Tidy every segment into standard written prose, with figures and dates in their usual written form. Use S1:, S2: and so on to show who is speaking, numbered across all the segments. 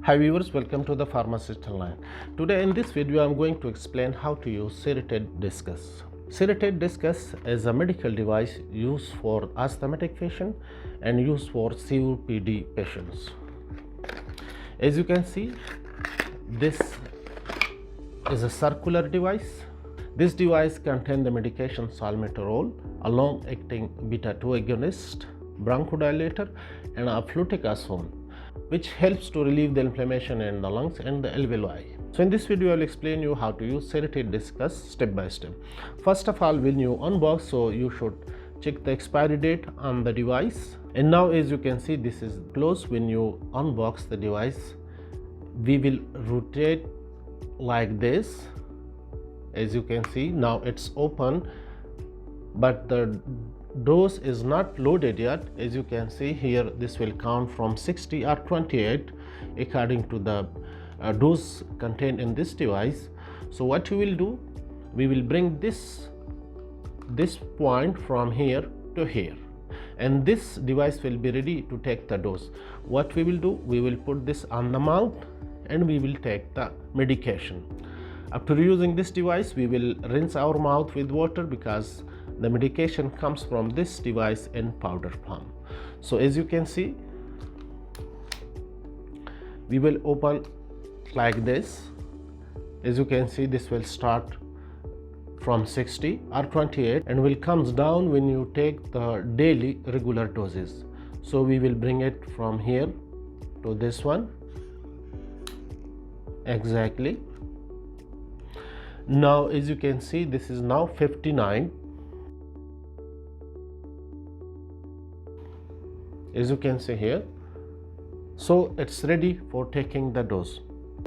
S1: Hi viewers, welcome to the Pharmacist Online. Today in this video I am going to explain how to use Seretide Diskus. Seretide Diskus is a medical device used for asthmatic patients and used for COPD patients. As you can see, this is a circular device. This device contains the medication salmeterol, a long-acting beta-2 agonist, bronchodilator and a fluticasone, which helps to relieve the inflammation in the lungs and the alveoli. So in this video, I'll explain you how to use Seretide Diskus step by step. First of all, when you unbox, so you should check the expiry date on the device. And now as you can see, this is closed. When you unbox the device, we will rotate like this. As you can see, now it's open, but the dose is not loaded yet. As you can see here, this will count from 60 or 28 according to the dose contained in this device. So what you will do, we will bring this point from here to here, and this device will be ready to take the dose. What we will do, we will put this on the mouth and we will take the medication. After using this device, we will rinse our mouth with water because the medication comes from this device in powder form. So as you can see, we will open like this. As you can see, this will start from 60 or 28 and will comes down when you take the daily regular doses. So we will bring it from here to this one exactly. Now as you can see, this is now 59. As you can see here, so it's ready for taking the dose.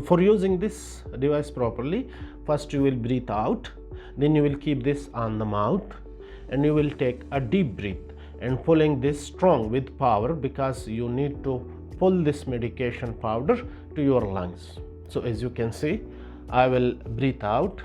S1: For using this device properly, first you will breathe out, then you will keep this on the mouth and you will take a deep breath and pulling this strong with power because you need to pull this medication powder to your lungs. So as you can see, I will breathe out.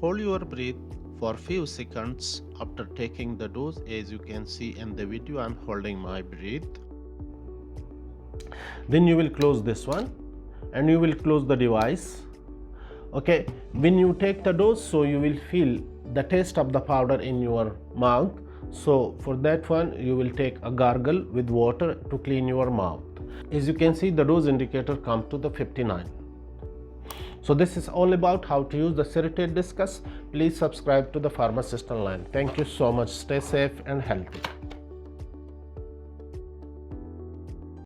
S1: Hold your breath for few seconds after taking the dose. As you can see in the video, I'm holding my breath. Then you will close this one and you will close the device. Okay, when you take the dose, so you will feel the taste of the powder in your mouth. So for that one, you will take a gargle with water to clean your mouth. As you can see, the dose indicator comes to the 59. So this is all about how to use the Seretide Diskus. Please subscribe to the Pharmacist Online. Thank you so much. Stay safe and healthy.